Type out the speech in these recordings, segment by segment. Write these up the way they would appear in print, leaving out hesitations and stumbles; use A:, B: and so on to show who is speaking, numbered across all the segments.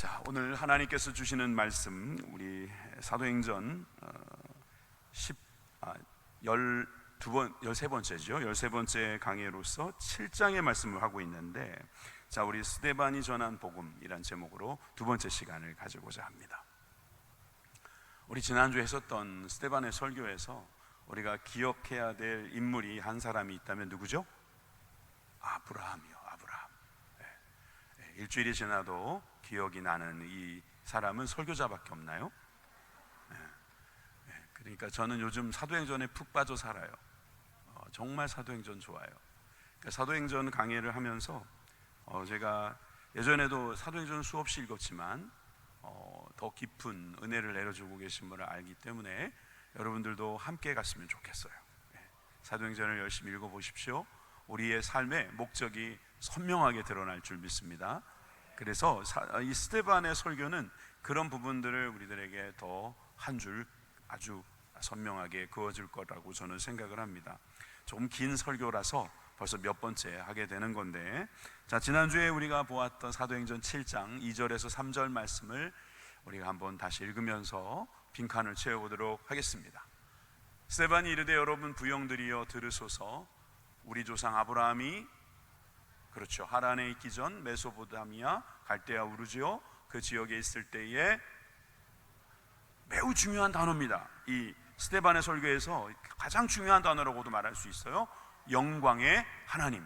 A: 자, 오늘 하나님께서 주시는 말씀, 우리 사도행전 13번째죠. 13번째 강해로서 7장의 말씀을 하고 있는데, 자, 우리 스데반이 전한 복음이란 제목으로 두 번째 시간을 가지고자 합니다. 우리 지난주에 했었던 스데반의 설교에서 우리가 기억해야 될 인물이 한 사람이 있다면 누구죠? 아브라함이요. 아브라함. 일주일이 지나도 기억이 나는 이 사람은 설교자밖에 없나요? 그러니까 저는 요즘 사도행전에 푹 빠져 살아요. 정말 사도행전 좋아요. 그러니까 사도행전 강해를 하면서 제가 예전에도 사도행전 수없이 읽었지만 더 깊은 은혜를 내려주고 계신 분을 알기 때문에 여러분들도 함께 갔으면 좋겠어요. 사도행전을 열심히 읽어보십시오. 우리의 삶의 목적이 선명하게 드러날 줄 믿습니다. 그래서 이 스데반의 설교는 그런 부분들을 우리들에게 더 한 줄 아주 선명하게 그어줄 거라고 저는 생각을 합니다. 좀 긴 설교라서 벌써 몇 번째 하게 되는 건데, 자, 지난주에 우리가 보았던 사도행전 7장 2절에서 3절 말씀을 우리가 한번 다시 읽으면서 빈칸을 채워보도록 하겠습니다. 스데반이 이르되 여러분 부형들이여 들으소서. 우리 조상 아브라함이 그렇죠, 하란에 있기 전 메소포타미아 갈대아 우르지오 그 지역에 있을 때에, 매우 중요한 단어입니다. 이 스데반의 설교에서 가장 중요한 단어라고도 말할 수 있어요. 영광의 하나님.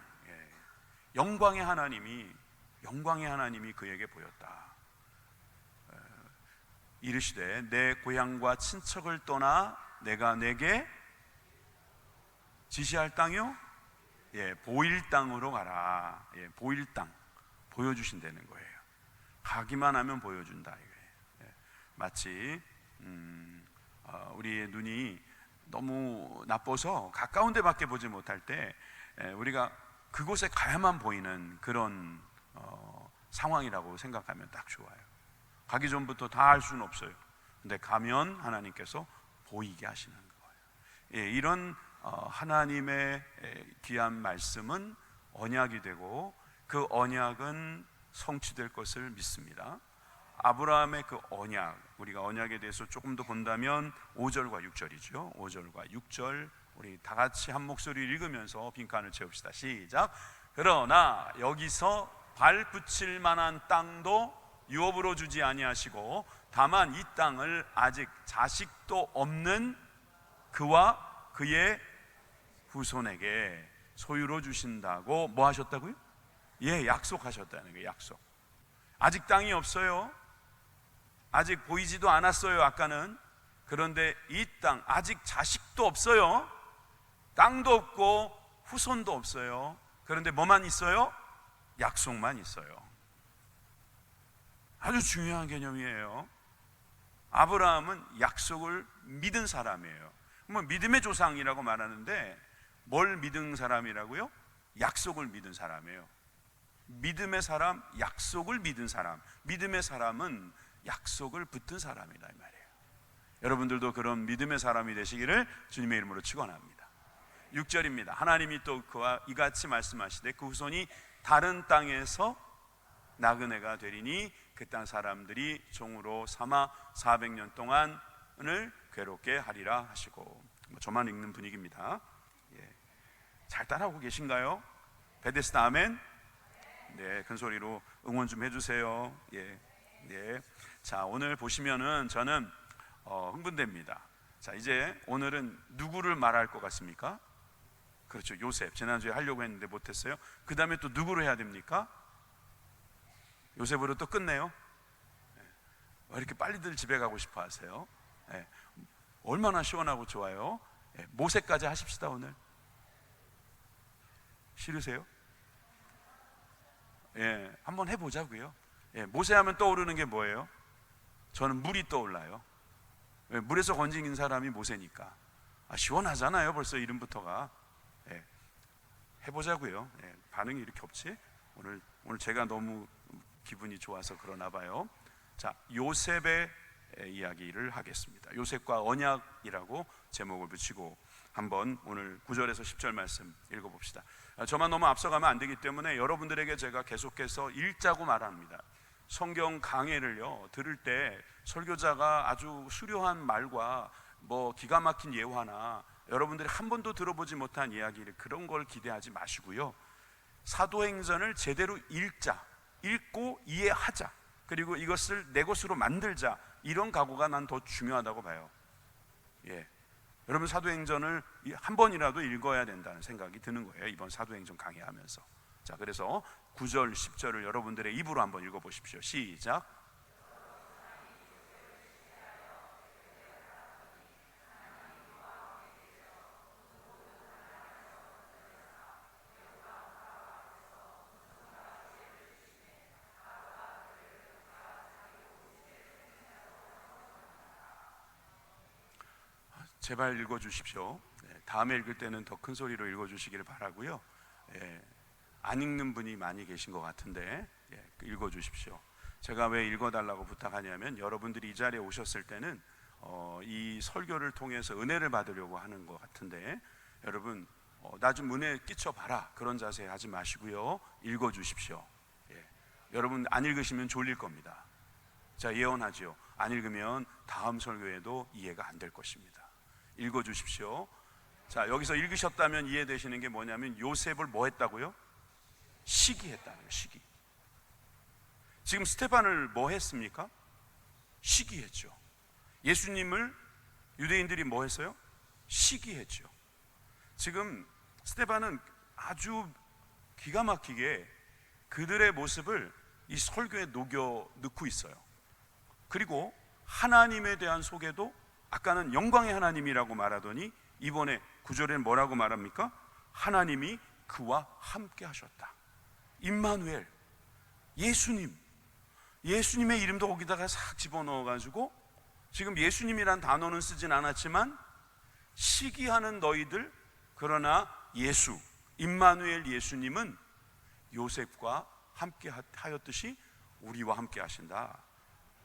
A: 영광의 하나님이 그에게 보였다. 이르시되 내 고향과 친척을 떠나 내가 내게 지시할 땅이요, 보일 땅으로 가라. 보일 땅, 보여주신다는 거예요. 가기만 하면 보여준다 이거예요. 마치 우리의 눈이 너무 나빠서 가까운 데밖에 보지 못할 때 우리가 그곳에 가야만 보이는 그런 상황이라고 생각하면 딱 좋아요. 가기 전부터 다 알 수는 없어요. 근데 가면 하나님께서 보이게 하시는 거예요. 이런 하나님의 귀한 말씀은 언약이 되고 그 언약은 성취될 것을 믿습니다. 아브라함의 그 언약, 우리가 언약에 대해서 조금 더 본다면 5절과 6절이죠. 5절과 6절 우리 다 같이 한 목소리를 읽으면서 빈칸을 채웁시다. 시작. 그러나 여기서 발 붙일 만한 땅도 유업으로 주지 아니하시고 다만 이 땅을 아직 자식도 없는 그와 그의 후손에게 소유로 주신다고 뭐 하셨다고요? 약속하셨다는 거예요. 약속. 아직 땅이 없어요. 아직 보이지도 않았어요. 아까는. 그런데 이 땅 아직 자식도 없어요. 땅도 없고 후손도 없어요. 그런데 뭐만 있어요? 약속만 있어요. 아주 중요한 개념이에요. 아브라함은 약속을 믿은 사람이에요. 뭐 믿음의 조상이라고 말하는데 뭘 믿은 사람이라고요? 약속을 믿은 사람이에요. 믿음의 사람, 약속을 믿은 사람. 믿음의 사람은 약속을 붙든 사람이다 이 말이에요. 여러분들도 그런 믿음의 사람이 되시기를 주님의 이름으로 축원합니다. 6절입니다. 하나님이 또 그와 이같이 말씀하시되 그 후손이 다른 땅에서 나그네가 되리니 그 땅 사람들이 종으로 삼아 400년 동안을 괴롭게 하리라 하시고, 저만 읽는 분위기입니다. 잘 따라오고 계신가요? 베데스다 아멘. 네, 큰 소리로 응원 좀 해주세요. 자, 오늘 보시면은 저는 흥분됩니다. 자, 이제 오늘은 누구를 말할 것 같습니까? 그렇죠, 요셉. 지난주에 하려고 했는데 못했어요. 그 다음에 또 누구를 해야 됩니까? 요셉으로 또 끝내요. 왜 이렇게 빨리들 집에 가고 싶어 하세요? 얼마나 시원하고 좋아요. 모세까지 하십시다. 오늘 싫으세요? 한번 해보자고요. 모세 하면 떠오르는 게 뭐예요? 저는 물이 떠올라요. 물에서 건진 사람이 모세니까. 시원하잖아요. 벌써 이름부터가. 해보자고요. 반응이 이렇게 없지? 오늘 제가 너무 기분이 좋아서 그러나 봐요. 자, 요셉의 이야기를 하겠습니다. 요셉과 언약이라고 제목을 붙이고 한번 오늘 9절에서 10절 말씀 읽어봅시다. 저만 너무 앞서가면 안 되기 때문에 여러분들에게 제가 계속해서 읽자고 말합니다. 성경 강해를요 들을 때 설교자가 아주 수려한 말과 뭐 기가 막힌 예화나 여러분들이 한 번도 들어보지 못한 이야기를 그런 걸 기대하지 마시고요, 사도행전을 제대로 읽고 이해하자, 그리고 이것을 내 것으로 만들자, 이런 각오가 난 더 중요하다고 봐요. 여러분 사도행전을 한 번이라도 읽어야 된다는 생각이 드는 거예요, 이번 사도행전 강의하면서. 자, 그래서 9절 10절을 여러분들의 입으로 한번 읽어보십시오. 시작. 제발 읽어주십시오. 다음에 읽을 때는 더 큰 소리로 읽어주시기를 바라고요. 안 읽는 분이 많이 계신 것 같은데 읽어주십시오. 제가 왜 읽어달라고 부탁하냐면 여러분들이 이 자리에 오셨을 때는 이 설교를 통해서 은혜를 받으려고 하는 것 같은데, 여러분 나 좀 은혜 끼쳐봐라 그런 자세 하지 마시고요, 읽어주십시오. 여러분 안 읽으시면 졸릴 겁니다. 자, 예언하죠. 안 읽으면 다음 설교에도 이해가 안 될 것입니다. 읽어주십시오. 자, 여기서 읽으셨다면 이해되시는 게 뭐냐면 요셉을 뭐 했다고요? 시기했다고요. 시기. 지금 스테반을 뭐 했습니까? 시기했죠. 예수님을 유대인들이 뭐 했어요? 시기했죠. 지금 스테반은 아주 기가 막히게 그들의 모습을 이 설교에 녹여 넣고 있어요. 그리고 하나님에 대한 소개도 아까는 영광의 하나님이라고 말하더니 이번에 9절에는 뭐라고 말합니까? 하나님이 그와 함께 하셨다. 임마누엘, 예수님의 이름도 거기다가 싹 집어넣어가지고 지금 예수님이란 단어는 쓰진 않았지만 시기하는 너희들, 그러나 예수, 임마누엘 예수님은 요셉과 함께 하였듯이 우리와 함께 하신다.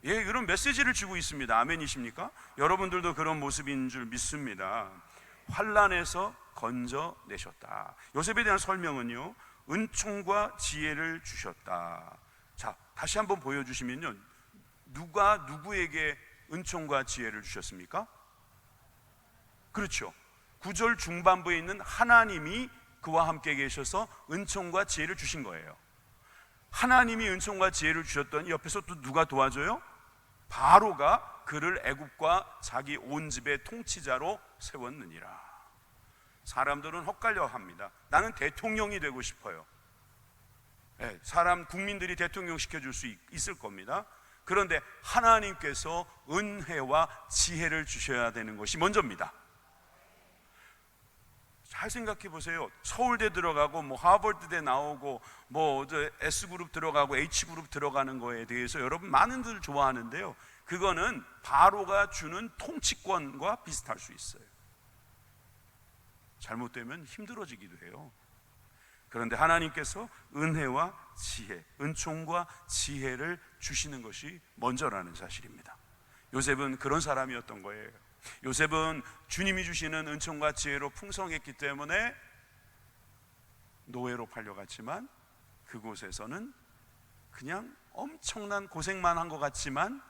A: 그런 메시지를 주고 있습니다. 아멘이십니까? 여러분들도 그런 모습인 줄 믿습니다. 환난에서 건져내셨다. 요셉에 대한 설명은요, 은총과 지혜를 주셨다. 자, 다시 한번 보여주시면요, 누가 누구에게 은총과 지혜를 주셨습니까? 그렇죠. 9절 중반부에 있는 하나님이 그와 함께 계셔서 은총과 지혜를 주신 거예요. 하나님이 은총과 지혜를 주셨더니 옆에서 또 누가 도와줘요? 바로가 그를 애굽과 자기 온 집의 통치자로 세웠느니라. 사람들은 헛갈려 합니다. 나는 대통령이 되고 싶어요. 국민들이 대통령 시켜줄 수 있을 겁니다. 그런데 하나님께서 은혜와 지혜를 주셔야 되는 것이 먼저입니다. 잘 생각해 보세요. 서울대 들어가고 하버드대 나오고 S그룹 들어가고 H그룹 들어가는 거에 대해서 여러분 많은들 좋아하는데요, 그거는 바로가 주는 통치권과 비슷할 수 있어요. 잘못되면 힘들어지기도 해요. 그런데 하나님께서 은혜와 지혜, 은총과 지혜를 주시는 것이 먼저라는 사실입니다. 요셉은 그런 사람이었던 거예요. 요셉은 주님이 주시는 은총과 지혜로 풍성했기 때문에 노예로 팔려갔지만 그곳에서는 그냥 엄청난 고생만 한 것 같지만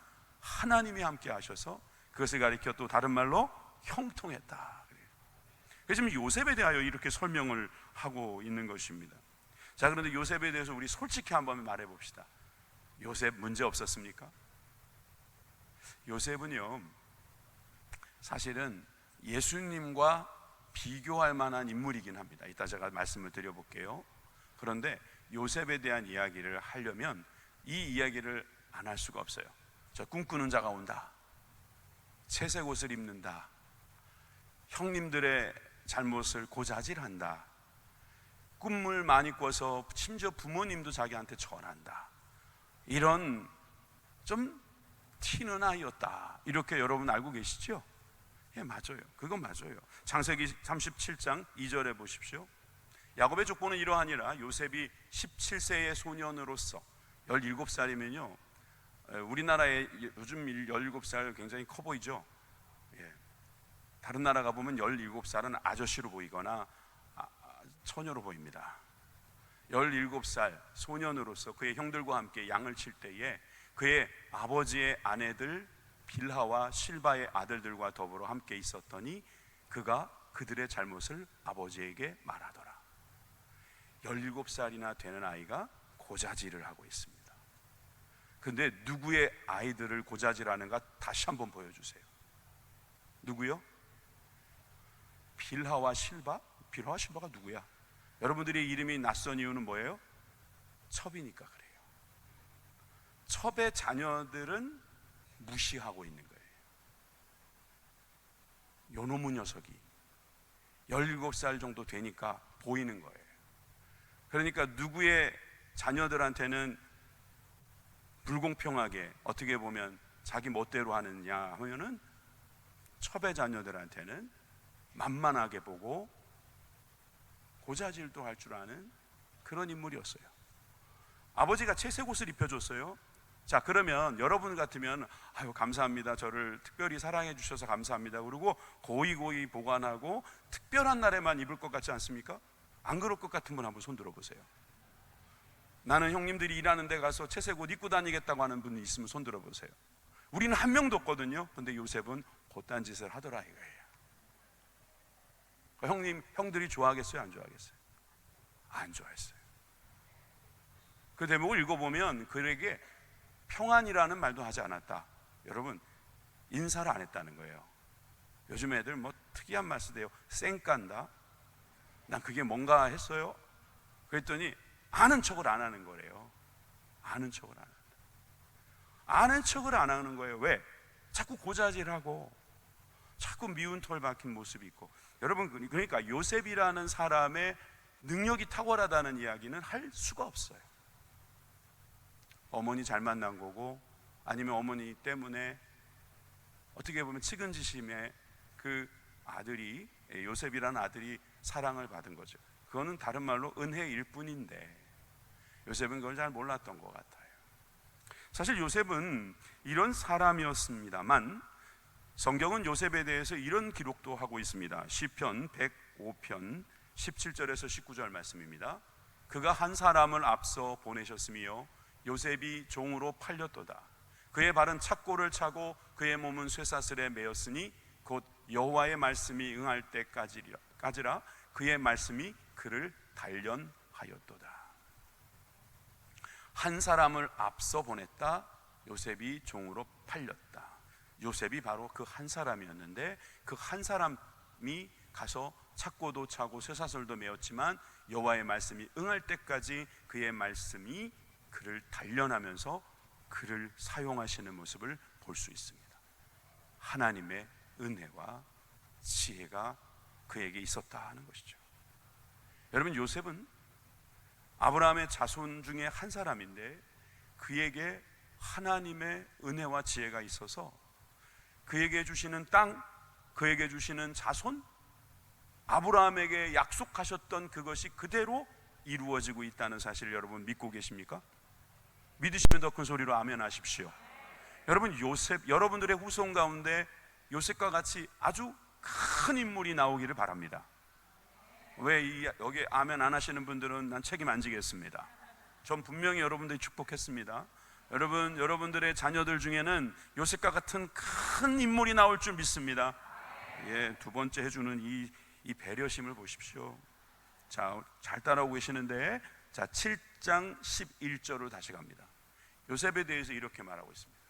A: 하나님이 함께 하셔서 그것을 가리켜 또 다른 말로 형통했다. 그래서 지금 요셉에 대하여 이렇게 설명을 하고 있는 것입니다. 자, 그런데 요셉에 대해서 우리 솔직히 한번 말해 봅시다. 요셉 문제 없었습니까? 요셉은요, 사실은 예수님과 비교할 만한 인물이긴 합니다. 이따 제가 말씀을 드려볼게요. 그런데 요셉에 대한 이야기를 하려면 이 이야기를 안 할 수가 없어요. 저 꿈꾸는 자가 온다, 채색 옷을 입는다, 형님들의 잘못을 고자질한다, 꿈을 많이 꿔서 심지어 부모님도 자기한테 전한다, 이런 좀 튀는 아이였다, 이렇게 여러분 알고 계시죠? 맞아요. 그건 맞아요. 창세기 37장 2절에 보십시오. 야곱의 족보는 이러하니라. 요셉이 17세의 소년으로서 17살이면요, 우리나라에 요즘 17살 굉장히 커 보이죠? 다른 나라 가보면 17살은 아저씨로 보이거나 처녀로 보입니다. 17살 소년으로서 그의 형들과 함께 양을 칠 때에 그의 아버지의 아내들 빌하와 실바의 아들들과 더불어 함께 있었더니 그가 그들의 잘못을 아버지에게 말하더라. 17살이나 되는 아이가 고자질을 하고 있습니다. 근데 누구의 아이들을 고자질하는가 다시 한번 보여주세요. 누구요? 빌하와 실바? 빌하와 실바가 누구야? 여러분들이 이름이 낯선 이유는 뭐예요? 첩이니까 그래요. 첩의 자녀들은 무시하고 있는 거예요. 요놈의 녀석이 17살 정도 되니까 보이는 거예요. 그러니까 누구의 자녀들한테는 불공평하게 어떻게 보면 자기 멋대로 하느냐 하면은 첩의 자녀들한테는 만만하게 보고 고자질도 할 줄 아는 그런 인물이었어요. 아버지가 채색 옷을 입혀줬어요. 자, 그러면 여러분 같으면 아유 감사합니다, 저를 특별히 사랑해 주셔서 감사합니다 그러고 고이고이 보관하고 특별한 날에만 입을 것 같지 않습니까? 안 그럴 것 같은 분 한번 손 들어보세요. 나는 형님들이 일하는 데 가서 채색 옷 입고 다니겠다고 하는 분이 있으면 손 들어보세요. 우리는 한 명도 없거든요. 근데 요셉은 그딴 짓을 하더라 이거예요. 형들이 좋아하겠어요? 안 좋아하겠어요? 안 좋아했어요. 그 대목을 읽어보면 그에게 평안이라는 말도 하지 않았다. 여러분, 인사를 안 했다는 거예요. 요즘 애들 뭐 특이한 말 쓰대요. 쌩깐다. 난 그게 뭔가 했어요. 그랬더니 아는 척을 안 하는 거래요. 아는 척을 안 한다. 아는 척을 안 하는 거예요. 왜? 자꾸 고자질하고 자꾸 미운 털 박힌 모습이 있고. 여러분, 그러니까 요셉이라는 사람의 능력이 탁월하다는 이야기는 할 수가 없어요. 어머니 잘 만난 거고, 아니면 어머니 때문에 어떻게 보면 측은지심에 그 아들이, 요셉이라는 아들이 사랑을 받은 거죠. 그거는 다른 말로 은혜일 뿐인데 요셉은 그걸 잘 몰랐던 것 같아요. 사실 요셉은 이런 사람이었습니다만 성경은 요셉에 대해서 이런 기록도 하고 있습니다. 시편 105편 17절에서 19절 말씀입니다. 그가 한 사람을 앞서 보내셨으며 요셉이 종으로 팔렸도다. 그의 발은 착고를 차고 그의 몸은 쇠사슬에 매였으니 곧 여호와의 말씀이 응할 때까지라 그의 말씀이 그를 단련하였도다. 한 사람을 앞서 보냈다. 요셉이 종으로 팔렸다. 요셉이 바로 그 한 사람이었는데 그 한 사람이 가서 착고도 차고 쇠사슬도 메었지만 여호와의 말씀이 응할 때까지 그의 말씀이 그를 단련하면서 그를 사용하시는 모습을 볼 수 있습니다. 하나님의 은혜와 지혜가 그에게 있었다 하는 것이죠. 여러분, 요셉은 아브라함의 자손 중에 한 사람인데 그에게 하나님의 은혜와 지혜가 있어서 그에게 주시는 땅, 그에게 주시는 자손, 아브라함에게 약속하셨던 그것이 그대로 이루어지고 있다는 사실을 여러분 믿고 계십니까? 믿으시면 더 큰 소리로 아멘 하십시오. 여러분, 요셉, 여러분들의 후손 가운데 요셉과 같이 아주 큰 인물이 나오기를 바랍니다. 왜 여기 아멘 안 하시는 분들은 난 책임 안 지겠습니다. 전 분명히 여러분들이 축복했습니다. 여러분들의 자녀들 중에는 요셉과 같은 큰 인물이 나올 줄 믿습니다. 예, 두 번째 해주는 이 배려심을 보십시오. 자, 잘 따라오고 계시는데, 자, 7장 11절로 다시 갑니다. 요셉에 대해서 이렇게 말하고 있습니다.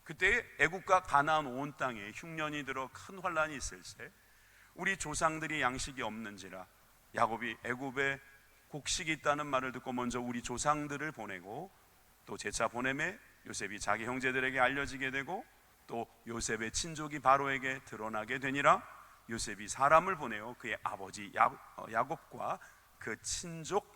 A: 그때 애국과 가나안 온 땅에 흉년이 들어 큰 환란이 있을세 우리 조상들이 양식이 없는지라 야곱이 애굽에 곡식이 있다는 말을 듣고 먼저 우리 조상들을 보내고 또 재차 보내매 요셉이 자기 형제들에게 알려지게 되고 또 요셉의 친족이 바로에게 드러나게 되니라. 요셉이 사람을 보내어 그의 아버지 야곱과 그 친족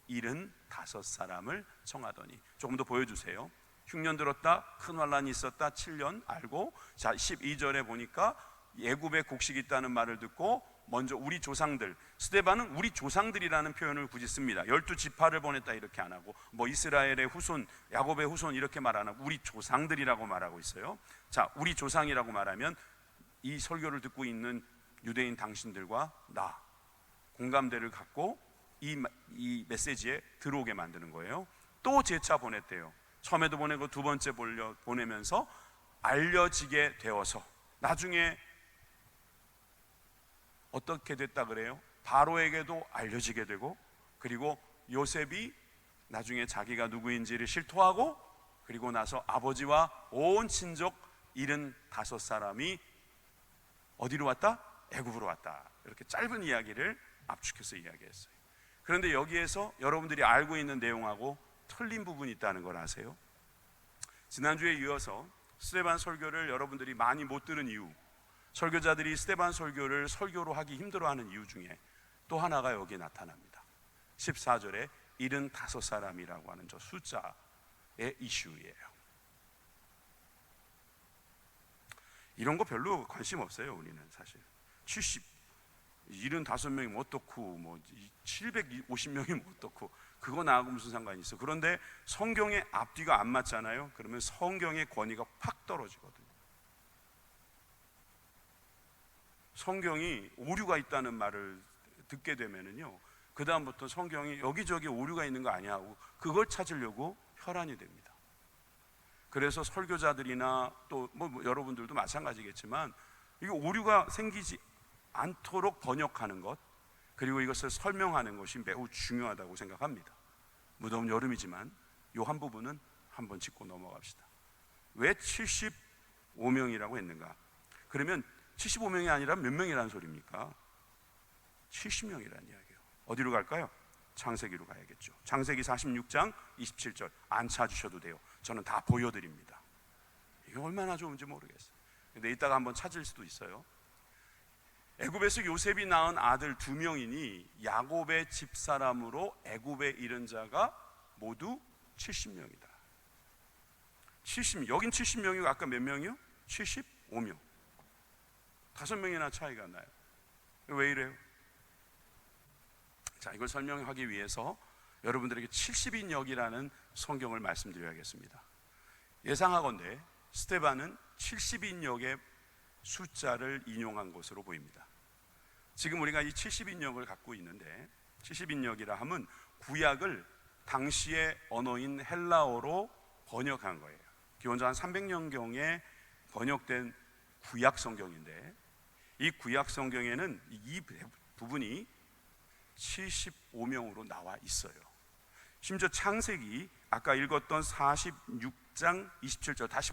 A: 75사람을 청하더니. 조금 더 보여주세요. 흉년 들었다, 큰 환란이 있었다, 7년 알고. 자, 12절에 보니까 애굽에 곡식이 있다는 말을 듣고 먼저 우리 조상들, 스데반은 우리 조상들이라는 표현을 굳이 씁니다. 12지파를 보냈다 이렇게 안 하고, 뭐 이스라엘의 후손, 야곱의 후손 이렇게 말 안 하고 우리 조상들이라고 말하고 있어요. 자, 우리 조상이라고 말하면 이 설교를 듣고 있는 유대인 당신들과 나 공감대를 갖고 이 메시지에 들어오게 만드는 거예요. 또 재차 보냈대요. 처음에도 보내고 두 번째 보내면서 알려지게 되어서 나중에 어떻게 됐다 그래요? 바로에게도 알려지게 되고, 그리고 요셉이 나중에 자기가 누구인지를 실토하고, 그리고 나서 아버지와 온 친족 75사람이 어디로 왔다? 애굽으로 왔다. 이렇게 짧은 이야기를 압축해서 이야기했어요. 그런데 여기에서 여러분들이 알고 있는 내용하고 틀린 부분이 있다는 걸 아세요? 지난주에 이어서 스데반 설교를 여러분들이 많이 못 들은 이유, 설교자들이 스데반 설교를 설교로 하기 힘들어하는 이유 중에 또 하나가 여기에 나타납니다. 14절에 75사람이라고 하는 저 숫자의 이슈예요. 이런 거 별로 관심 없어요. 우리는 사실 75명이면 어떻고, 뭐 750명이면 어떻고, 그거 나하고 무슨 상관이 있어. 그런데 성경의 앞뒤가 안 맞잖아요. 그러면 성경의 권위가 팍 떨어지거든요. 성경이 오류가 있다는 말을 듣게 되면은요, 그 다음부터 성경이 여기저기 오류가 있는 거 아니야 하고 그걸 찾으려고 혈안이 됩니다. 그래서 설교자들이나 또 뭐 여러분들도 마찬가지겠지만, 이게 오류가 생기지 않도록 번역하는 것, 그리고 이것을 설명하는 것이 매우 중요하다고 생각합니다. 무더운 여름이지만 이 한 부분은 한번 짚고 넘어갑시다. 왜 75명이라고 했는가? 그러면 75명이 아니라 몇 명이라는 소리입니까? 70명이라는 이야기예요. 어디로 갈까요? 창세기로 가야겠죠. 창세기 46장 27절 안 찾으셔도 돼요. 저는 다 보여드립니다. 이게 얼마나 좋은지 모르겠어요. 근데 이따가 한번 찾을 수도 있어요. 애굽에서 요셉이 낳은 아들 2명이니 야곱의 집사람으로 애굽에 이른 자가 모두 70명이다. 70, 여긴 70명이고 아까 몇 명이요? 75명. 5명이나 차이가 나요. 왜 이래요? 자, 이걸 설명하기 위해서 여러분들에게 70인역이라는 성경을 말씀드려야겠습니다. 예상하건대 스데반은 70인역의 숫자를 인용한 것으로 보입니다. 지금 우리가 이 70인역을 갖고 있는데, 70인역이라 하면 구약을 당시의 언어인 헬라어로 번역한 거예요. 기원전 한 300년경에 번역된 구약 성경인데, 이 구약 성경에는 이 부분이 75명으로 나와 있어요. 심지어 창세기 아까 읽었던 46장 27절 다시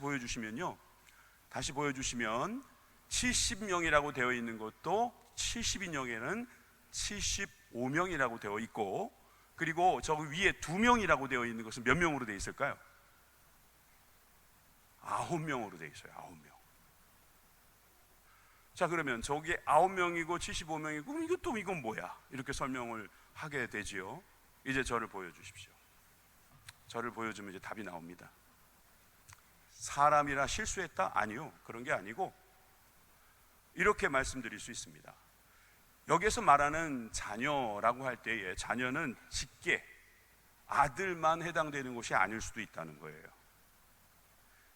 A: 보여주시면 70명이라고 되어 있는 것도 70인역에는 75명이라고 되어 있고, 그리고 저 위에 2명이라고 되어 있는 것은 몇 명으로 되어 있을까요? 9명으로 되어 있어요. 9명. 자, 그러면 저게 9명이고 75명이고 이건 뭐야? 이렇게 설명을 하게 되지요. 이제 저를 보여주십시오. 저를 보여주면 이제 답이 나옵니다. 사람이라 실수했다? 아니요, 그런 게 아니고 이렇게 말씀드릴 수 있습니다. 여기에서 말하는 자녀라고 할 때에 자녀는 직계, 아들만 해당되는 것이 아닐 수도 있다는 거예요.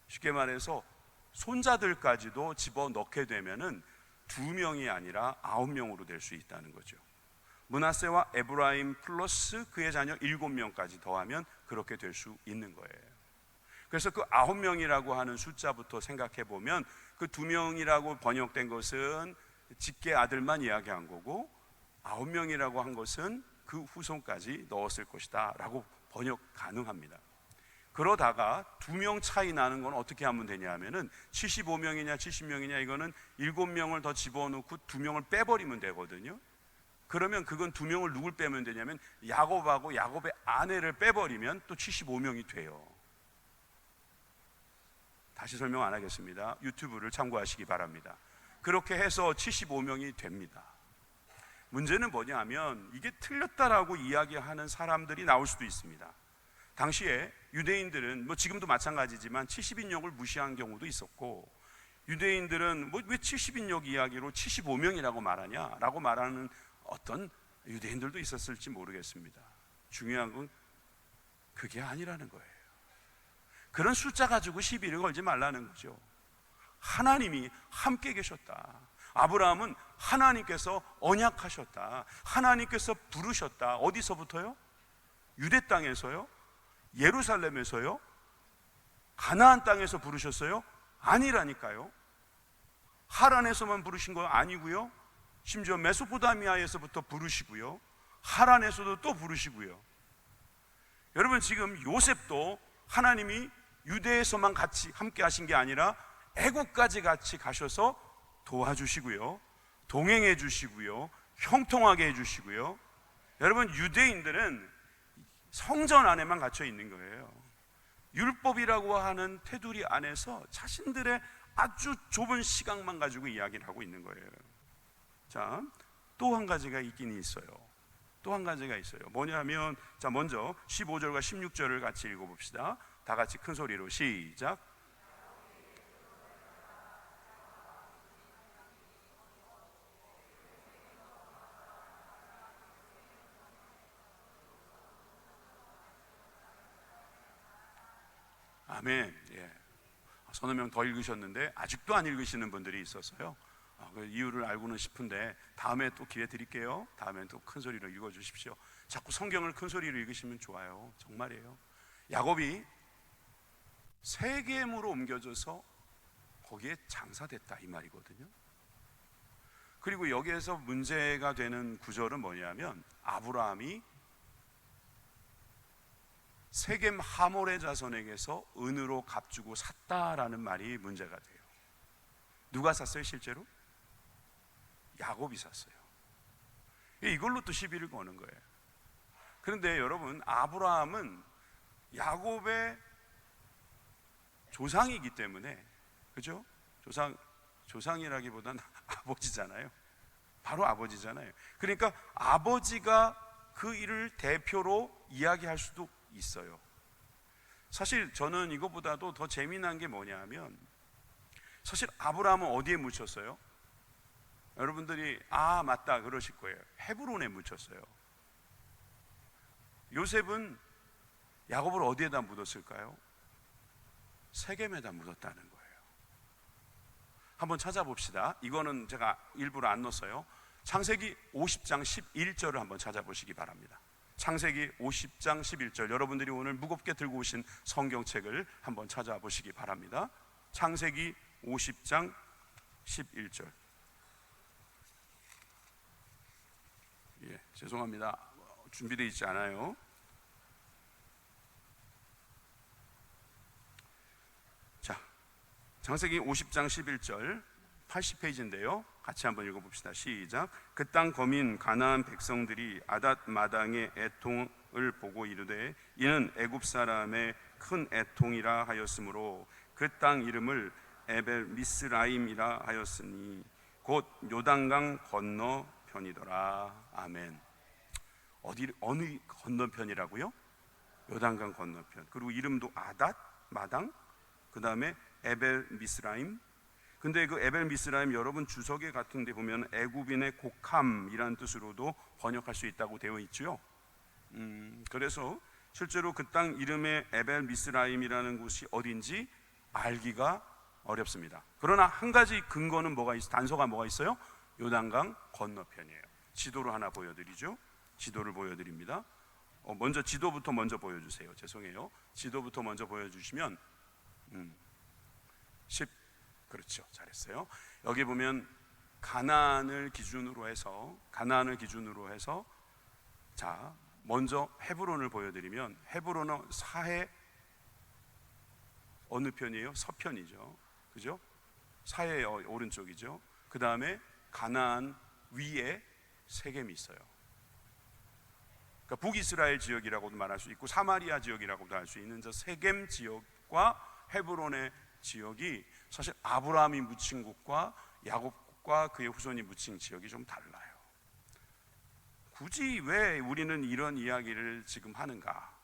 A: 쉽게 말해서 손자들까지도 집어넣게 되면은 2명이 아니라 9명으로 될 수 있다는 거죠. 므낫세와 에브라임 플러스 그의 자녀 7명까지 더하면 그렇게 될 수 있는 거예요. 그래서 그 9명이라고 하는 숫자부터 생각해 보면 그 2명이라고 번역된 것은 직계 아들만 이야기한 거고, 9명이라고 한 것은 그 후손까지 넣었을 것이다 라고 번역 가능합니다. 그러다가 2명 차이 나는 건 어떻게 하면 되냐 하면은 75명이냐 70명이냐 이거는 7명을 더 집어넣고 2명을 빼버리면 되거든요. 그러면 그건 2명을 누굴 빼면 되냐면 야곱하고 야곱의 아내를 빼버리면 또 75명이 돼요. 다시 설명 안 하겠습니다. 유튜브를 참고하시기 바랍니다. 그렇게 해서 75명이 됩니다. 문제는 뭐냐 하면 이게 틀렸다라고 이야기하는 사람들이 나올 수도 있습니다. 당시에 유대인들은 뭐 지금도 마찬가지지만 70인역을 무시한 경우도 있었고, 유대인들은 뭐 왜 70인역 이야기로 75명이라고 말하냐 라고 말하는 어떤 유대인들도 있었을지 모르겠습니다. 중요한 건 그게 아니라는 거예요. 그런 숫자 가지고 시비를 걸지 말라는 거죠. 하나님이 함께 계셨다. 아브라함은 하나님께서 언약하셨다, 하나님께서 부르셨다. 어디서부터요? 유대 땅에서요? 예루살렘에서요? 가나안 땅에서 부르셨어요? 아니라니까요. 하란에서만 부르신 거 아니고요, 심지어 메소포타미아에서부터 부르시고요, 하란에서도 또 부르시고요. 여러분, 지금 요셉도 하나님이 유대에서만 같이 함께 하신 게 아니라 애국까지 같이 가셔서 도와주시고요, 동행해 주시고요, 형통하게 해 주시고요. 여러분, 유대인들은 성전 안에만 갇혀 있는 거예요. 율법이라고 하는 테두리 안에서 자신들의 아주 좁은 시각만 가지고 이야기를 하고 있는 거예요. 자, 또 한 가지가 있긴 있어요. 또 한 가지가 있어요. 뭐냐면, 자, 먼저 15절과 16절을 같이 읽어봅시다. 다 같이 큰 소리로 시작. 아멘. 예. 서너 명 더 읽으셨는데 아직도 안 읽으시는 분들이 있어서요. 그 이유를 알고는 싶은데 다음에 또 기회 드릴게요. 다음에 또 큰 소리로 읽어주십시오. 자꾸 성경을 큰 소리로 읽으시면 좋아요. 정말이에요. 야곱이 세겜으로 옮겨져서 거기에 장사됐다, 이 말이거든요. 그리고 여기에서 문제가 되는 구절은 뭐냐면, 아브라함이 세겜 하몰의 자손에게서 은으로 값주고 샀다라는 말이 문제가 돼요. 누가 샀어요 실제로? 야곱이 샀어요. 이걸로 또 시비를 거는 거예요. 그런데 여러분, 아브라함은 야곱의 조상이기 때문에, 그죠? 조상이라기보다는 아버지잖아요. 바로 아버지잖아요. 그러니까 아버지가 그 일을 대표로 이야기할 수도 있어요. 사실 저는 이것보다도 더 재미난 게 뭐냐면, 사실 아브라함은 어디에 묻혔어요? 여러분들이 아 맞다 그러실 거예요. 헤브론에 묻혔어요. 요셉은 야곱을 어디에다 묻었을까요? 세겜에다 묻었다는 거예요. 한번 찾아봅시다. 이거는 제가 일부러 안 넣었어요. 창세기 50장 11절을 한번 찾아보시기 바랍니다. 창세기 50장 11절, 여러분들이 오늘 무겁게 들고 오신 성경책을 한번 찾아보시기 바랍니다. 창세기 50장 11절. 예, 죄송합니다. 준비되어 있지 않아요. 자, 창세기 50장 11절 80페이지인데요. 같이 한번 읽어봅시다. 시작. 그 땅 거민 가나안 백성들이 아닷 마당의 애통을 보고 이르되 이는 애굽 사람의 큰 애통이라 하였으므로 그 땅 이름을 에벨 미스라임이라 하였으니 곧 요단강 건너편이더라. 아멘. 어느 건너편이라고요? 요단강 건너편. 그리고 이름도 아닷 마당, 그 다음에 에벨 미스라임. 근데 그 에벨 미스라임, 여러분 주석에 같은 데 보면 애굽인의 곡함이라는 뜻으로도 번역할 수 있다고 되어 있죠. 그래서 실제로 그 땅 이름의 에벨 미스라임이라는 곳이 어딘지 알기가 어렵습니다. 그러나 한 가지 근거는 단서가 뭐가 있어요? 요단강 건너편이에요. 지도를 하나 보여드리죠. 지도를 보여드립니다. 먼저 지도부터 먼저 보여주세요. 죄송해요. 지도부터 먼저 보여주시면 그렇죠. 잘했어요. 여기 보면 가나안을 기준으로 해서 자, 먼저 헤브론을 보여드리면, 헤브론은 사해 어느 편이에요? 서편이죠. 그죠? 사해의 오른쪽이죠. 그 다음에 가나안 위에 세겜이 있어요. 그러니까 북이스라엘 지역이라고도 말할 수 있고 사마리아 지역이라고도 할 수 있는 저 세겜 지역과 헤브론의 지역이 사실 아브라함이 묻힌 곳과 야곱과 그의 후손이 묻힌 지역이 좀 달라요. 굳이 왜 우리는 이런 이야기를 지금 하는가?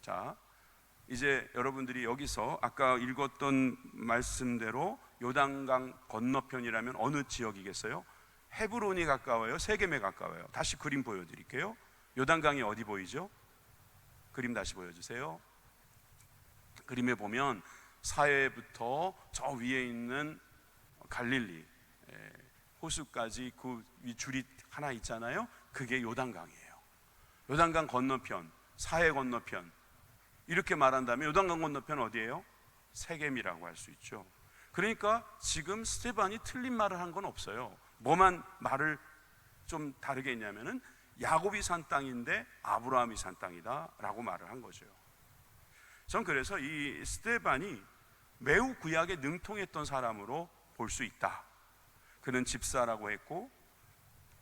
A: 자, 이제 여러분들이 여기서 아까 읽었던 말씀대로 요단강 건너편이라면 어느 지역이겠어요? 헤브론이 가까워요? 세겜에 가까워요? 다시 그림 보여드릴게요. 요단강이 어디 보이죠? 그림 다시 보여주세요. 그림에 보면 사해부터 저 위에 있는 갈릴리, 호수까지 그 줄이 하나 있잖아요. 그게 요단강이에요. 요단강 건너편, 사해 건너편, 이렇게 말한다면 요단강 건너편 어디예요? 세겜이라고 할 수 있죠. 그러니까 지금 스데반이 틀린 말을 한 건 없어요. 뭐만 말을 좀 다르게 했냐면은 야곱이 산 땅인데 아브라함이 산 땅이다 라고 말을 한 거죠. 전 그래서 이 스데반이 매우 구약에 능통했던 사람으로 볼 수 있다. 그는 집사라고 했고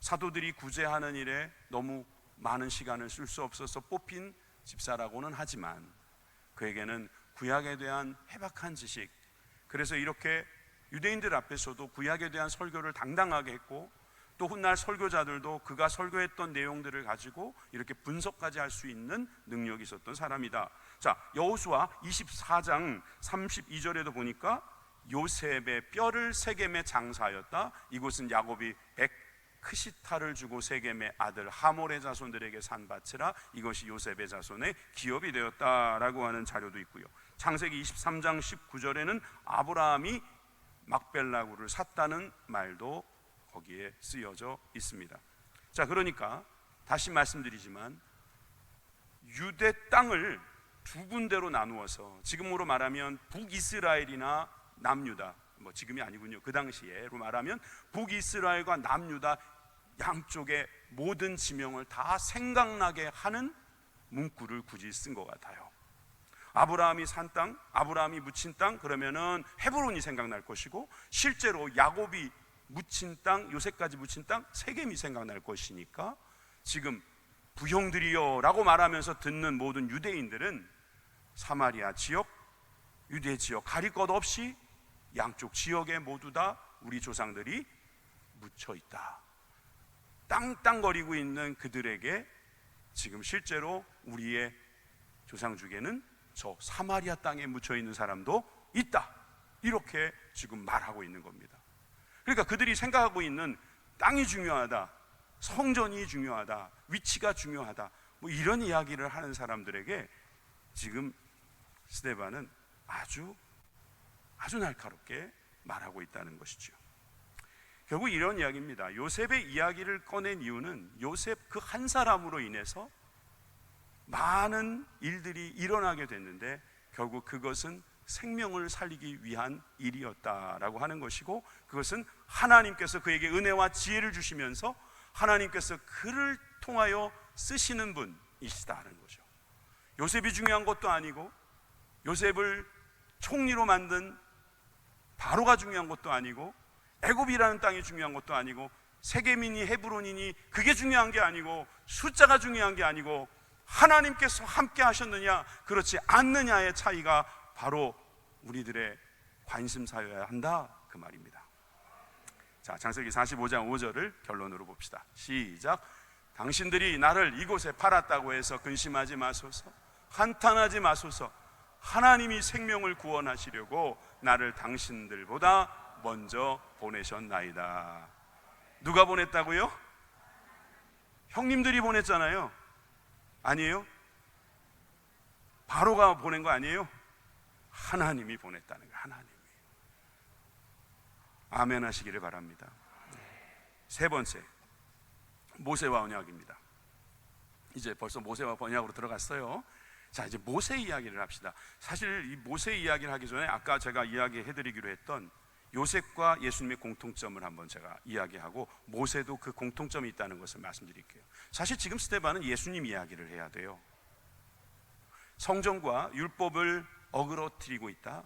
A: 사도들이 구제하는 일에 너무 많은 시간을 쓸 수 없어서 뽑힌 집사라고는 하지만 그에게는 구약에 대한 해박한 지식, 그래서 이렇게 유대인들 앞에서도 구약에 대한 설교를 당당하게 했고 또 훗날 설교자들도 그가 설교했던 내용들을 가지고 이렇게 분석까지 할 수 있는 능력이 있었던 사람이다. 자, 여호수아 24장 32절에도 보니까 요셉의 뼈를 세겜에 장사하였다. 이곳은 야곱이 크시타를 주고 세겜의 아들 하몰의 자손들에게 산 밭이라 이것이 요셉의 자손의 기업이 되었다라고 하는 자료도 있고요. 창세기 23장 19절에는 아브라함이 막벨라구를 샀다는 말도 거기에 쓰여져 있습니다. 자, 그러니까 다시 말씀드리지만 유대 땅을 두 군데로 나누어서 지금으로 말하면 북이스라엘이나 남유다, 뭐 지금이 아니군요. 그 당시에로 말하면 북이스라엘과 남유다 양쪽의 모든 지명을 다 생각나게 하는 문구를 굳이 쓴 것 같아요. 아브라함이 산 땅, 아브라함이 묻힌 땅, 그러면은 헤브론이 생각날 것이고 실제로 야곱이 묻힌 땅, 요셉까지 묻힌 땅, 세겜이 생각날 것이니까 지금 부형들이여 라고 말하면서 듣는 모든 유대인들은 사마리아 지역, 유대 지역 가릴 것 없이 양쪽 지역에 모두 다 우리 조상들이 묻혀 있다. 땅땅거리고 있는 그들에게 지금 실제로 우리의 조상 중에는 저 사마리아 땅에 묻혀 있는 사람도 있다. 이렇게 지금 말하고 있는 겁니다. 그러니까 그들이 생각하고 있는 땅이 중요하다, 성전이 중요하다, 위치가 중요하다, 뭐 이런 이야기를 하는 사람들에게 지금 스데반은 아주 날카롭게 말하고 있다는 것이죠. 결국 이런 이야기입니다. 요셉의 이야기를 꺼낸 이유는 요셉 그 한 사람으로 인해서 많은 일들이 일어나게 됐는데 결국 그것은 생명을 살리기 위한 일이었다라고 하는 것이고, 그것은 하나님께서 그에게 은혜와 지혜를 주시면서 하나님께서 그를 통하여 쓰시는 분이시다는 거죠. 요셉이 중요한 것도 아니고 요셉을 총리로 만든 바로가 중요한 것도 아니고 애굽이라는 땅이 중요한 것도 아니고 세겜이니 헤브론이니 그게 중요한 게 아니고 숫자가 중요한 게 아니고 하나님께서 함께 하셨느냐 그렇지 않느냐의 차이가 바로 우리들의 관심사여야 한다, 그 말입니다. 자, 창세기 45장 5절을 결론으로 봅시다. 시작. 당신들이 나를 이곳에 팔았다고 해서 근심하지 마소서, 한탄하지 마소서. 하나님이 생명을 구원하시려고 나를 당신들보다 먼저 보내셨나이다. 누가 보냈다고요? 형님들이 보냈잖아요. 아니에요? 바로가 보낸 거 아니에요? 하나님이 보냈다는 거예요. 하나님이. 아멘 하시기를 바랍니다. 세 번째, 모세와 언약입니다. 이제 벌써 모세와 언약으로 들어갔어요. 자, 이제 모세 이야기를 합시다. 사실 이 모세 이야기를 하기 전에 아까 제가 이야기해드리기로 했던 요셉과 예수님의 공통점을 한번 제가 이야기하고 모세도 그 공통점이 있다는 것을 말씀드릴게요. 사실 지금 스데반은 예수님 이야기를 해야 돼요. 성경과 율법을 어그러뜨리고 있다,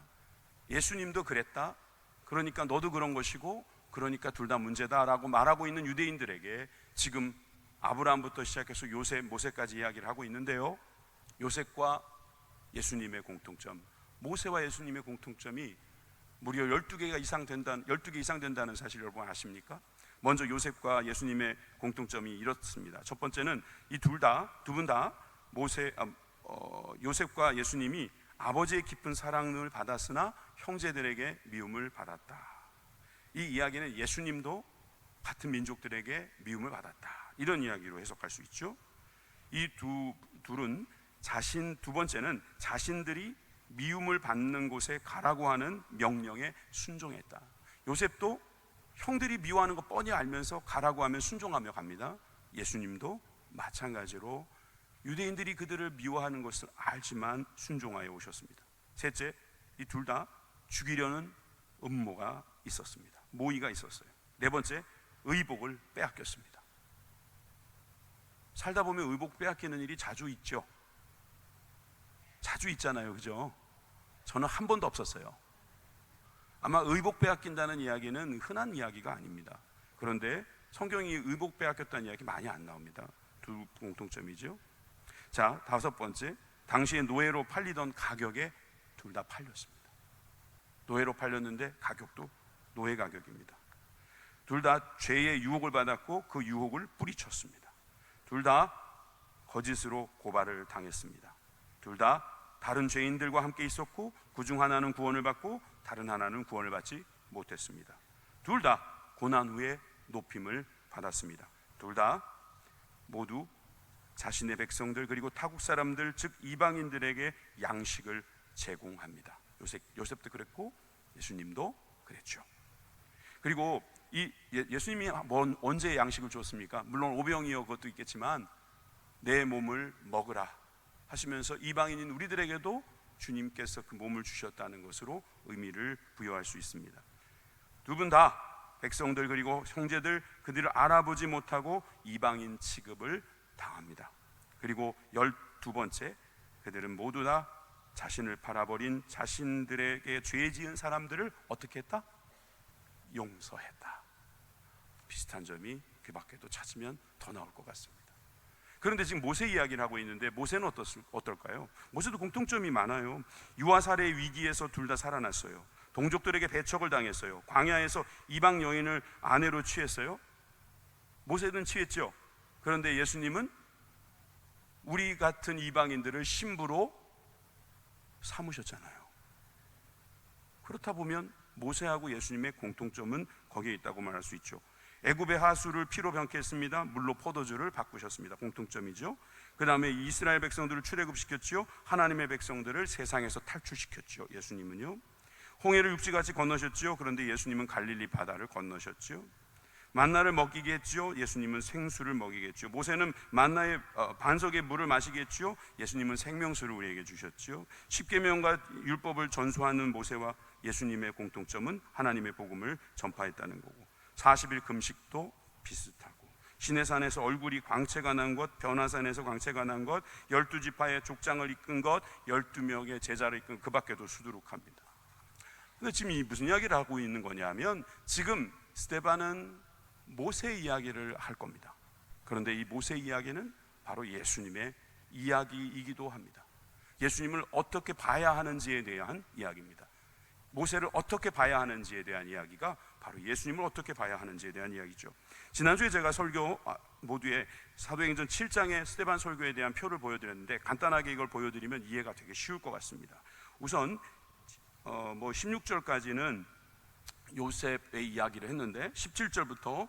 A: 예수님도 그랬다, 그러니까 너도 그런 것이고 그러니까 둘 다 문제다라고 말하고 있는 유대인들에게 지금 아브라함부터 시작해서 요셉, 모세까지 이야기를 하고 있는데요, 요셉과 예수님의 공통점, 모세와 예수님의 공통점이 무려 12개 이상 된다는 사실 여러분 아십니까? 먼저 요셉과 예수님의 공통점이 이렇습니다. 첫 번째는 이 두 분 다 요셉과 예수님이 아버지의 깊은 사랑을 받았으나 형제들에게 미움을 받았다. 이 이야기는 예수님도 같은 민족들에게 미움을 받았다, 이런 이야기로 해석할 수 있죠. 이 둘은 두 번째는 자신들이 미움을 받는 곳에 가라고 하는 명령에 순종했다. 요셉도 형들이 미워하는 거 뻔히 알면서 가라고 하면 순종하며 갑니다. 예수님도 마찬가지로 유대인들이 그들을 미워하는 것을 알지만 순종하여 오셨습니다. 셋째, 이 둘 다 죽이려는 음모가 있었습니다. 모의가 있었어요. 네 번째, 의복을 빼앗겼습니다. 살다 보면 의복 빼앗기는 일이 자주 있죠. 자주 있잖아요, 그죠? 저는 한 번도 없었어요. 아마 의복 빼앗긴다는 이야기는 흔한 이야기가 아닙니다. 그런데 성경이 의복 빼앗겼다는 이야기 많이 안 나옵니다. 두 공통점이죠. 자, 다섯 번째, 당시에 노예로 팔리던 가격에 둘 다 팔렸습니다. 노예로 팔렸는데 가격도 노예 가격입니다. 둘 다 죄의 유혹을 받았고 그 유혹을 뿌리쳤습니다. 둘 다 거짓으로 고발을 당했습니다. 둘 다 다른 죄인들과 함께 있었고 그중 하나는 구원을 받고 다른 하나는 구원을 받지 못했습니다. 둘 다 고난 후에 높임을 받았습니다. 둘 다 모두 자신의 백성들 그리고 타국 사람들 즉 이방인들에게 양식을 제공합니다. 요셉도 그랬고 예수님도 그랬죠. 그리고 예수님이 언제 양식을 줬습니까? 물론 오병이어 그것도 있겠지만 내 몸을 먹으라 하시면서 이방인인 우리들에게도 주님께서 그 몸을 주셨다는 것으로 의미를 부여할 수 있습니다. 두 분 다 백성들 그리고 형제들 그들을 알아보지 못하고 이방인 취급을 당합니다. 그리고 12번째, 그들은 모두 다 자신을 팔아버린 자신들에게 죄 지은 사람들을 어떻게 했다? 용서했다. 비슷한 점이 그 밖에도 찾으면 더 나올 것 같습니다. 그런데 지금 모세 이야기를 하고 있는데 모세는 어떨까요? 모세도 공통점이 많아요. 유아 살해 위기에서 둘 다 살아났어요. 동족들에게 배척을 당했어요. 광야에서 이방 여인을 아내로 취했어요. 모세는 취했죠. 그런데 예수님은 우리 같은 이방인들을 신부로 삼으셨잖아요. 그렇다 보면 모세하고 예수님의 공통점은 거기에 있다고 말할 수 있죠. 애굽의 하수를 피로 변케했습니다. 물로 포도주를 바꾸셨습니다. 공통점이죠. 그 다음에 이스라엘 백성들을 출애굽시켰죠. 하나님의 백성들을 세상에서 탈출시켰죠. 예수님은요. 홍해를 육지같이 건너셨죠. 그런데 예수님은 갈릴리 바다를 건너셨죠. 만나를 먹이게 했죠. 예수님은 생수를 먹이겠죠. 모세는 만나의 반석의 물을 마시겠죠. 예수님은 생명수를 우리에게 주셨죠. 십계명과 율법을 전수하는 모세와 예수님의 공통점은 하나님의 복음을 전파했다는 거고 40일 금식도 비슷하고 시내산에서 얼굴이 광채가 난 것, 변화산에서 광채가 난 것, 12지파의 족장을 이끈 것, 12명의 제자를 이끈 그 밖에도 수두룩합니다. 근데 지금 무슨 이야기를 하고 있는 거냐면 지금 스데반은 모세 이야기를 할 겁니다. 그런데 이 모세 이야기는 바로 예수님의 이야기이기도 합니다. 예수님을 어떻게 봐야 하는지에 대한 이야기입니다. 모세를 어떻게 봐야 하는지에 대한 이야기가 바로 예수님을 어떻게 봐야 하는지에 대한 이야기죠. 지난주에 제가 설교 모두에 사도행전 7장의 스데반 설교에 대한 표를 보여드렸는데 간단하게 이걸 보여드리면 이해가 되게 쉬울 것 같습니다. 우선 16절까지는 요셉의 이야기를 했는데 17절부터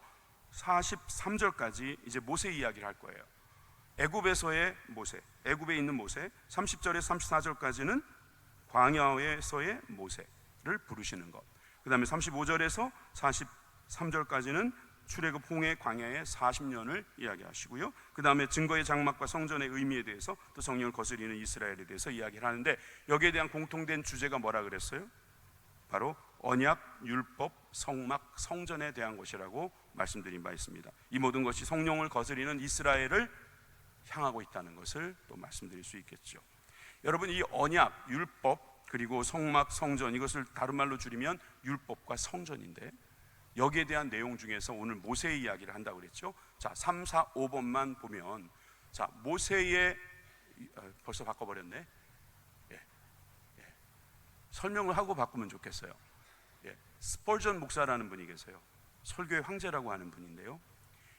A: 43절까지 이제 모세 이야기를 할 거예요. 애굽에서의 모세, 애굽에 있는 모세. 30절에서 34절까지는 광야에서의 모세를 부르시는 것. 그 다음에 35절에서 43절까지는 출애굽 홍해 광야의 40년을 이야기하시고요. 그 다음에 증거의 장막과 성전의 의미에 대해서 또 성령을 거스리는 이스라엘에 대해서 이야기를 하는데 여기에 대한 공통된 주제가 뭐라 그랬어요? 바로 언약, 율법, 성막, 성전에 대한 것이라고 말씀드린 바 있습니다. 이 모든 것이 성령을 거스리는 이스라엘을 향하고 있다는 것을 또 말씀드릴 수 있겠죠. 여러분, 이 언약, 율법, 그리고 성막, 성전, 이것을 다른 말로 줄이면 율법과 성전인데 여기에 대한 내용 중에서 오늘 모세의 이야기를 한다고 그랬죠. 자, 3, 4, 5번만 보면 자, 모세의 벌써 바꿔버렸네. 설명을 하고 바꾸면 좋겠어요. 스펄전 목사라는 분이 계세요. 설교의 황제라고 하는 분인데요.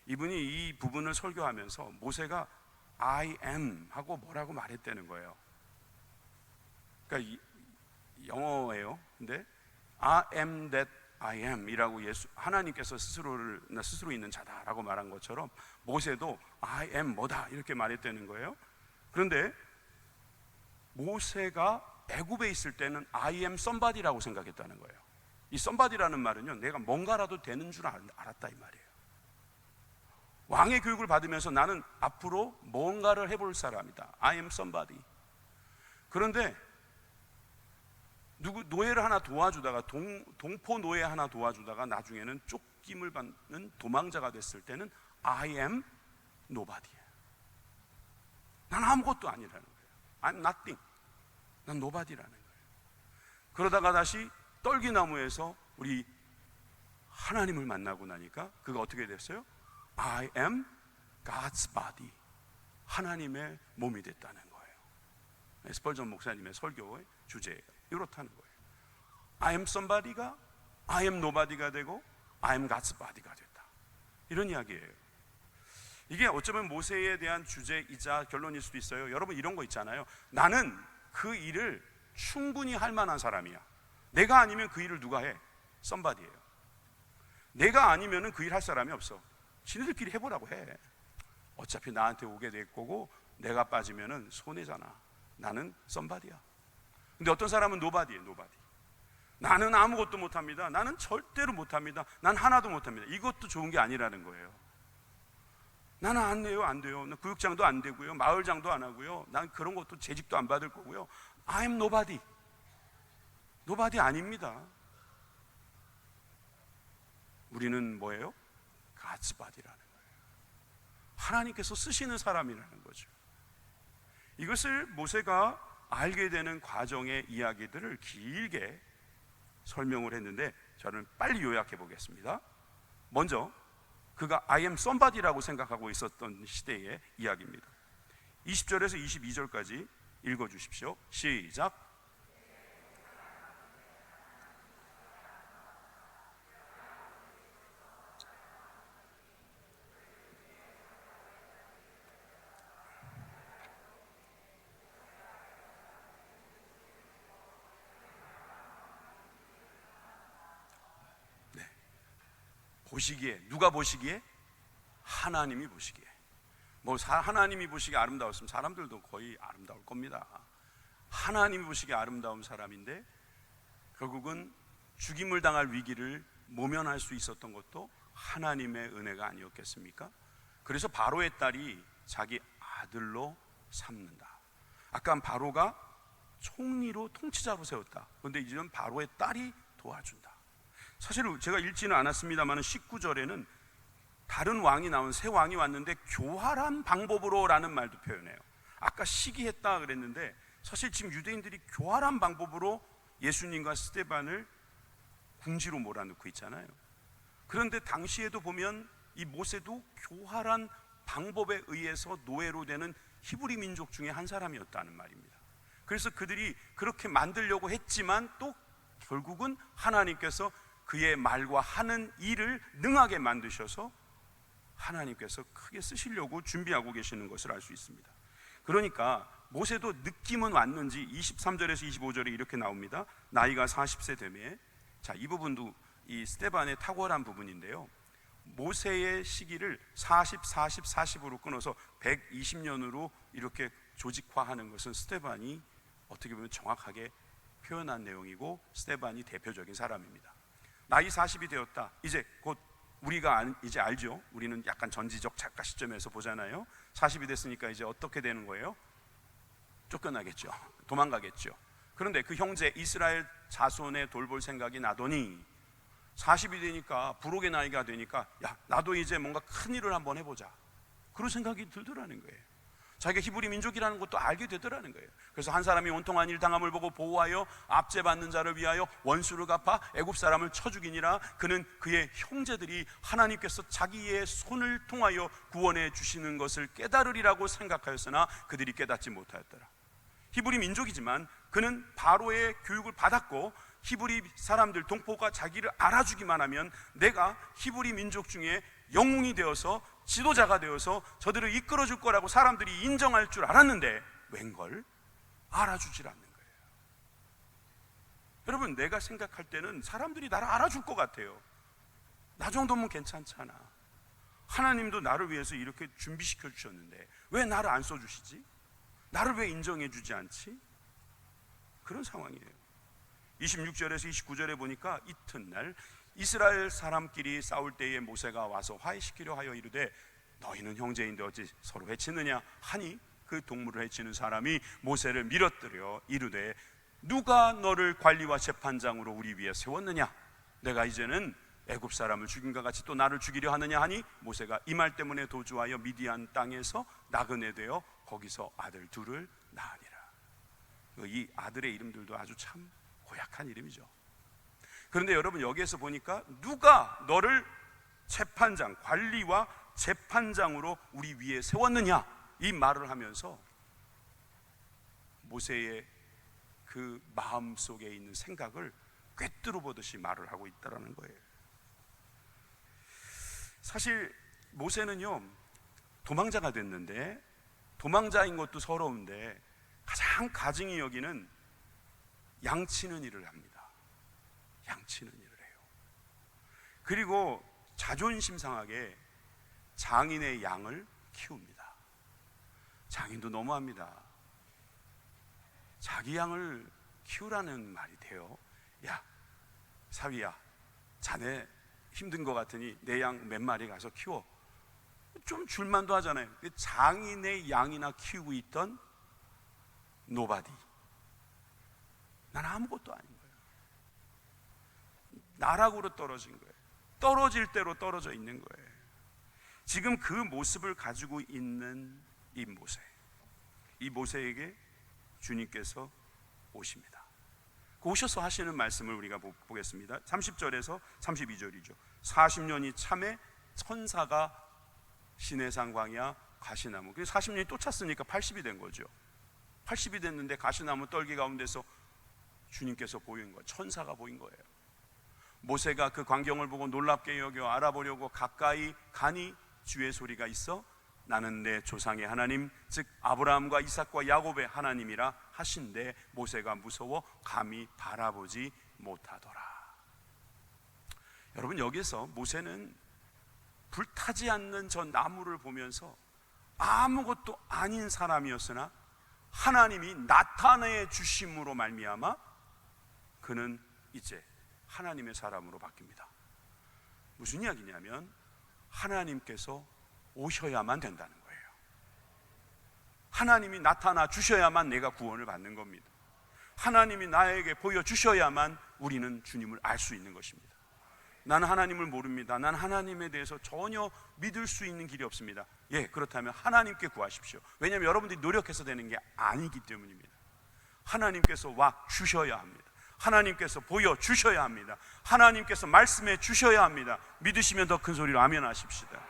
A: 이분이 이 부분을 설교하면서 모세가 I am 하고 뭐라고 말했다는 거예요. 그러니까 영어예요. 근데 I am that I am 이라고 하나님께서 스스로 있는 자다라고 말한 것처럼 모세도 I am 뭐다 이렇게 말했다는 거예요. 그런데 모세가 애굽에 있을 때는 I am somebody라고 생각했다는 거예요.
B: 이 somebody라는 말은요, 내가 뭔가라도 되는 줄 알았다 이 말이에요. 왕의 교육을 받으면서 나는 앞으로 뭔가를 해볼 사람이다. I am somebody. 그런데 노예를 하나 도와주다가 동포 노예 하나 도와주다가 나중에는 쫓김을 받는 도망자가 됐을 때는 I am nobody. 난 아무것도 아니라는 거예요. I'm nothing. 난 nobody라는 거예요. 그러다가 다시 떨기나무에서 우리 하나님을 만나고 나니까 그가 어떻게 됐어요? I am God's body. 하나님의 몸이 됐다는 거예요. 스펄전 목사님의 설교의 주제예요. 이렇다는 거예요. I am somebody가 I am nobody가 되고 I am God's body가 됐다. 이런 이야기예요. 이게 어쩌면 모세에 대한 주제이자 결론일 수도 있어요. 여러분 이런 거 있잖아요. 나는 그 일을 충분히 할 만한 사람이야. 내가 아니면 그 일을 누가 해? somebody예요. 내가 아니면 그 일 할 사람이 없어. 지네들끼리 해보라고 해. 어차피 나한테 오게 될 거고 내가 빠지면 손해잖아. 나는 somebody야. 근데 어떤 사람은 nobody예요. nobody. 나는 아무것도 못합니다. 나는 절대로 못합니다. 난 하나도 못합니다. 이것도 좋은 게 아니라는 거예요. 나는 안 돼요, 안 돼요. 구육장도 안 되고요, 마을장도 안 하고요, 난 그런 것도 재직도 안 받을 거고요. I am nobody. nobody 아닙니다. 우리는 뭐예요? God's body라는 거예요. 하나님께서 쓰시는 사람이라는 거죠. 이것을 모세가 알게 되는 과정의 이야기들을 길게 설명을 했는데 저는 빨리 요약해 보겠습니다. 먼저 그가 I am somebody라고 생각하고 있었던 시대의 이야기입니다. 20절에서 22절까지 읽어주십시오. 시작. 보시기에, 누가 보시기에? 하나님이 보시기에. 하나님이 보시기에 아름다웠으면 사람들도 거의 아름다울 겁니다. 하나님이 보시기에 아름다운 사람인데 결국은 죽임을 당할 위기를 모면할 수 있었던 것도 하나님의 은혜가 아니었겠습니까? 그래서 바로의 딸이 자기 아들로 삼는다. 아까 바로가 총리로 통치자로 세웠다. 그런데 이제는 바로의 딸이 도와준다. 사실 제가 읽지는 않았습니다만 19절에는 다른 왕이 나온 새 왕이 왔는데 교활한 방법으로 라는 말도 표현해요. 아까 시기했다 그랬는데 사실 지금 유대인들이 교활한 방법으로 예수님과 스데반을 궁지로 몰아넣고 있잖아요. 그런데 당시에도 보면 이 모세도 교활한 방법에 의해서 노예로 되는 히브리 민족 중에 한 사람이었다는 말입니다. 그래서 그들이 그렇게 만들려고 했지만 또 결국은 하나님께서 그의 말과 하는 일을 능하게 만드셔서 하나님께서 크게 쓰시려고 준비하고 계시는 것을 알 수 있습니다. 그러니까 모세도 느낌은 왔는지 23절에서 25절에 이렇게 나옵니다. 나이가 40세 되매, 자, 이 부분도 이 스데반의 탁월한 부분인데요. 모세의 시기를 40, 40, 40으로 끊어서 120년으로 이렇게 조직화하는 것은 스데반이 어떻게 보면 정확하게 표현한 내용이고 스데반이 대표적인 사람입니다. 나이 40이 되었다. 이제 곧 우리가 이제 알죠. 우리는 약간 전지적 작가 시점에서 보잖아요. 40이 됐으니까 이제 어떻게 되는 거예요? 쫓겨나겠죠. 도망가겠죠. 그런데 그 형제 이스라엘 자손의 돌볼 생각이 나더니 40이 되니까, 부록의 나이가 되니까, 야, 나도 이제 뭔가 큰 일을 한번 해보자, 그런 생각이 들더라는 거예요. 자기가 히브리 민족이라는 것도 알게 되더라는 거예요. 그래서 한 사람이 온통한 일 당함을 보고 보호하여 압제받는 자를 위하여 원수를 갚아 애굽 사람을 쳐 죽이니라. 그는 그의 형제들이 하나님께서 자기의 손을 통하여 구원해 주시는 것을 깨달으리라고 생각하였으나 그들이 깨닫지 못하였더라. 히브리 민족이지만 그는 바로의 교육을 받았고 히브리 사람들, 동포가 자기를 알아주기만 하면 내가 히브리 민족 중에 영웅이 되어서 지도자가 되어서 저들을 이끌어줄 거라고 사람들이 인정할 줄 알았는데 웬걸 알아주질 않는 거예요. 여러분, 내가 생각할 때는 사람들이 나를 알아줄 것 같아요. 나 정도면 괜찮잖아. 하나님도 나를 위해서 이렇게 준비시켜 주셨는데 왜 나를 안 써주시지? 나를 왜 인정해 주지 않지? 그런 상황이에요. 26절에서 29절에 보니까 이튿날 이스라엘 사람끼리 싸울 때에 모세가 와서 화해시키려 하여 이르되 너희는 형제인데 어찌 서로 해치느냐 하니 그 동물을 해치는 사람이 모세를 밀어뜨려 이르되 누가 너를 관리와 재판장으로 우리 위에 세웠느냐? 내가 이제는 애굽 사람을 죽인과 같이 또 나를 죽이려 하느냐 하니 모세가 이 말 때문에 도주하여 미디안 땅에서 나그네 되어 거기서 아들 둘을 낳으니라. 이 아들의 이름들도 아주 참 고약한 이름이죠. 그런데 여러분 여기에서 보니까 누가 너를 재판장, 관리와 재판장으로 우리 위에 세웠느냐 이 말을 하면서 모세의 그 마음 속에 있는 생각을 꿰뚫어 보듯이 말을 하고 있다는 거예요. 사실 모세는요 도망자가 됐는데, 도망자인 것도 서러운데 가장 가증히 여기는 양치는 일을 합니다. 양치는 일을 해요. 그리고 자존심 상하게 장인의 양을 키웁니다. 장인도 너무합니다. 자기 양을 키우라는 말이 돼요. 야 사위야, 자네 힘든 것 같으니 내 양 몇 마리 가서 키워. 좀 줄만도 하잖아요. 장인의 양이나 키우고 있던 노바디, 난 아무것도 아닌 거예요. 나락으로 떨어진 거예요. 떨어질 대로 떨어져 있는 거예요. 지금 그 모습을 가지고 있는 이 모세에게 주님께서 오십니다. 오셔서 하시는 말씀을 우리가 보겠습니다. 30절에서 32절이죠. 40년이 참에 천사가 시내산 광야 가시나무, 40년이 또 찼으니까 80이 된 거죠. 80이 됐는데 가시나무 떨기 가운데서 주님께서 보인 거예요. 천사가 보인 거예요. 모세가 그 광경을 보고 놀랍게 여겨 알아보려고 가까이 가니 주의 소리가 있어 나는 내 조상의 하나님 즉 아브라함과 이삭과 야곱의 하나님이라 하신데 모세가 무서워 감히 바라보지 못하더라. 여러분 여기서 모세는 불타지 않는 저 나무를 보면서 아무것도 아닌 사람이었으나 하나님이 나타내 주심으로 말미암아 그는 이제 하나님의 사람으로 바뀝니다. 무슨 이야기냐면 하나님께서 오셔야만 된다는 거예요. 하나님이 나타나 주셔야만 내가 구원을 받는 겁니다. 하나님이 나에게 보여주셔야만 우리는 주님을 알 수 있는 것입니다. 나는 하나님을 모릅니다. 난 하나님에 대해서 전혀 믿을 수 있는 길이 없습니다. 예, 그렇다면 하나님께 구하십시오. 왜냐하면 여러분들이 노력해서 되는 게 아니기 때문입니다. 하나님께서 와 주셔야 합니다. 하나님께서 보여주셔야 합니다. 하나님께서 말씀해 주셔야 합니다. 믿으시면 더 큰 소리로 아멘 하십시다.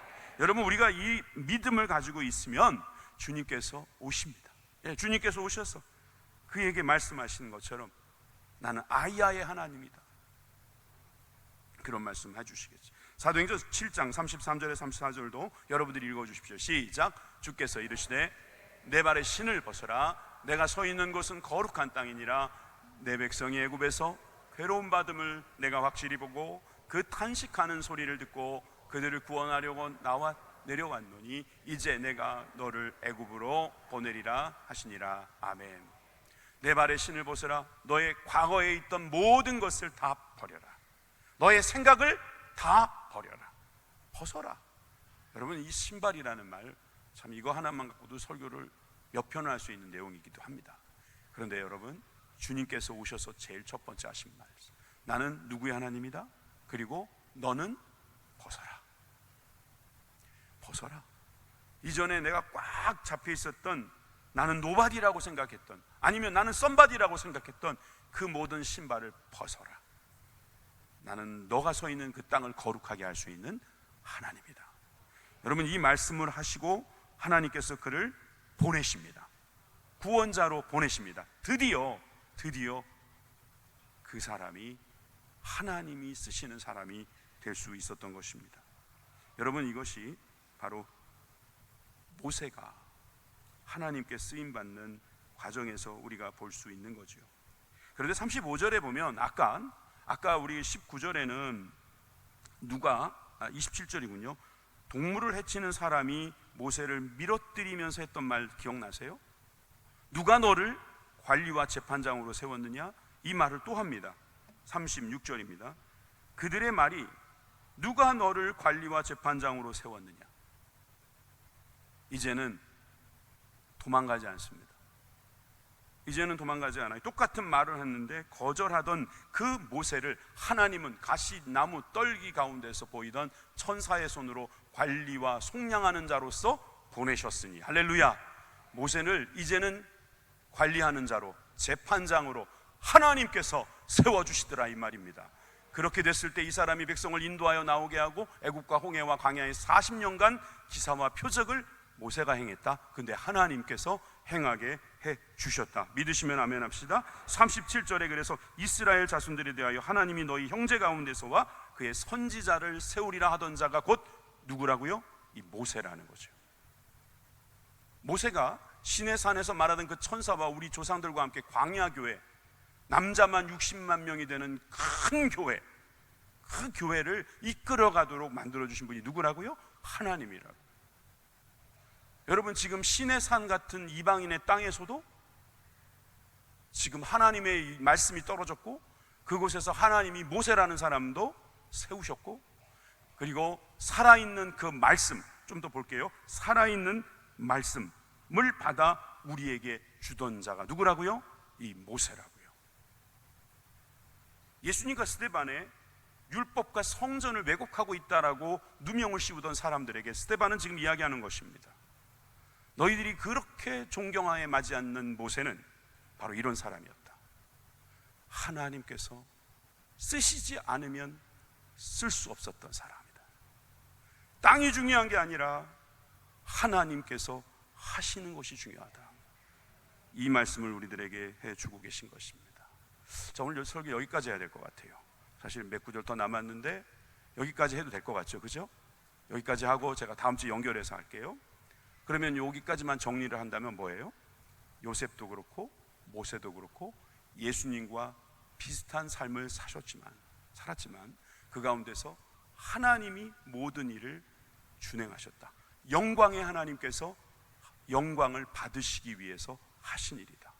B: 여러분 우리가 이 믿음을 가지고 있으면 주님께서 오십니다. 예, 주님께서 오셔서 그에게 말씀하시는 것처럼 나는 아이야의 하나님이다, 그런 말씀 해주시겠죠. 사도행전 7장 33절에 34절도 여러분들이 읽어주십시오. 시작. 주께서 이르시되 내 발에 신을 벗어라. 내가 서 있는 곳은 거룩한 땅이니라. 내 백성이 애굽에서 괴로움 받음을 내가 확실히 보고 그 탄식하는 소리를 듣고 그들을 구원하려고 나와 내려왔노니 이제 내가 너를 애굽으로 보내리라 하시니라. 아멘. 내 발에 신을 벗어라. 너의 과거에 있던 모든 것을 다 버려라. 너의 생각을 다 버려라. 벗어라. 여러분 이 신발이라는 말 참 이거 하나만 갖고도 설교를 몇 편을 할 수 있는 내용이기도 합니다. 그런데 여러분 주님께서 오셔서 제일 첫 번째 하신 말, 나는 누구의 하나님이다. 그리고 너는 벗어라. 벗어라. 이전에 내가 꽉 잡혀 있었던, 나는 노바디라고 생각했던, 아니면 나는 썸바디라고 생각했던 그 모든 신발을 벗어라. 나는 너가 서 있는 그 땅을 거룩하게 할 수 있는 하나님이다. 여러분 이 말씀을 하시고 하나님께서 그를 보내십니다. 구원자로 보내십니다. 드디어 그 사람이 하나님이 쓰시는 사람이 될 수 있었던 것입니다. 여러분 이것이 바로 모세가 하나님께 쓰임받는 과정에서 우리가 볼 수 있는 거죠. 그런데 35절에 보면 아까 우리 19절에는 27절이군요. 동물을 해치는 사람이 모세를 밀어뜨리면서 했던 말 기억나세요? 누가 너를 관리와 재판장으로 세웠느냐? 이 말을 또 합니다. 36절입니다. 그들의 말이 누가 너를 관리와 재판장으로 세웠느냐? 이제는 도망가지 않습니다. 이제는 도망가지 않아요. 똑같은 말을 했는데 거절하던 그 모세를 하나님은 가시나무 떨기 가운데서 보이던 천사의 손으로 관리와 속량하는 자로서 보내셨으니, 할렐루야. 모세를 이제는 관리하는 자로, 재판장으로 하나님께서 세워주시더라, 이 말입니다. 그렇게 됐을 때 이 사람이 백성을 인도하여 나오게 하고 애국과 홍해와 광야의 40년간 기사와 표적을 모세가 행했다. 근데 하나님께서 행하게 해 주셨다. 믿으시면 아멘 합시다. 37절에 그래서 이스라엘 자손들에 대하여 하나님이 너희 형제 가운데서와 그의 선지자를 세우리라 하던 자가 곧 누구라고요? 이 모세라는 거죠. 모세가 시내산에서 말하던 그 천사와 우리 조상들과 함께 광야교회, 남자만 60만 명이 되는 큰 교회, 그 교회를 이끌어가도록 만들어주신 분이 누구라고요? 하나님이라고. 여러분, 지금 시내산 같은 이방인의 땅에서도 지금 하나님의 말씀이 떨어졌고, 그곳에서 하나님이 모세라는 사람도 세우셨고, 그리고 살아있는 그 말씀, 좀 더 볼게요. 살아있는 말씀을 받아 우리에게 주던 자가 누구라고요? 이 모세라고요. 예수님과 스데반에 율법과 성전을 왜곡하고 있다라고 누명을 씌우던 사람들에게 스데반은 지금 이야기하는 것입니다. 너희들이 그렇게 존경하에 맞지 않는 모세는 바로 이런 사람이었다. 하나님께서 쓰시지 않으면 쓸 수 없었던 사람이다. 땅이 중요한 게 아니라 하나님께서 하시는 것이 중요하다. 이 말씀을 우리들에게 해주고 계신 것입니다. 자, 오늘 설교 여기까지 해야 될 것 같아요. 사실 몇 구절 더 남았는데 여기까지 해도 될 것 같죠, 그죠? 여기까지 하고 제가 다음 주 연결해서 할게요. 그러면 여기까지만 정리를 한다면 뭐예요? 요셉도 그렇고 모세도 그렇고 예수님과 비슷한 삶을 살았지만 그 가운데서 하나님이 모든 일을 준행하셨다. 영광의 하나님께서 영광을 받으시기 위해서 하신 일이다.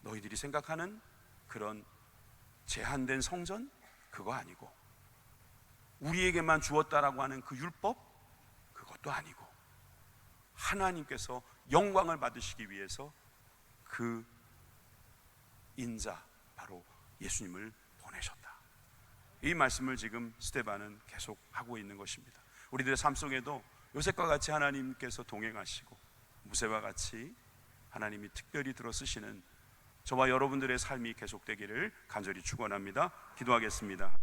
B: 너희들이 생각하는 그런 제한된 성전, 그거 아니고, 우리에게만 주었다라고 하는 그 율법, 그것도 아니고, 하나님께서 영광을 받으시기 위해서 그 인자, 바로 예수님을 보내셨다. 이 말씀을 지금 스데반은 계속 하고 있는 것입니다. 우리들의 삶 속에도 요셉과 같이 하나님께서 동행하시고 모세와 같이 하나님이 특별히 들어 쓰시는 저와 여러분들의 삶이 계속되기를 간절히 축원합니다. 기도하겠습니다.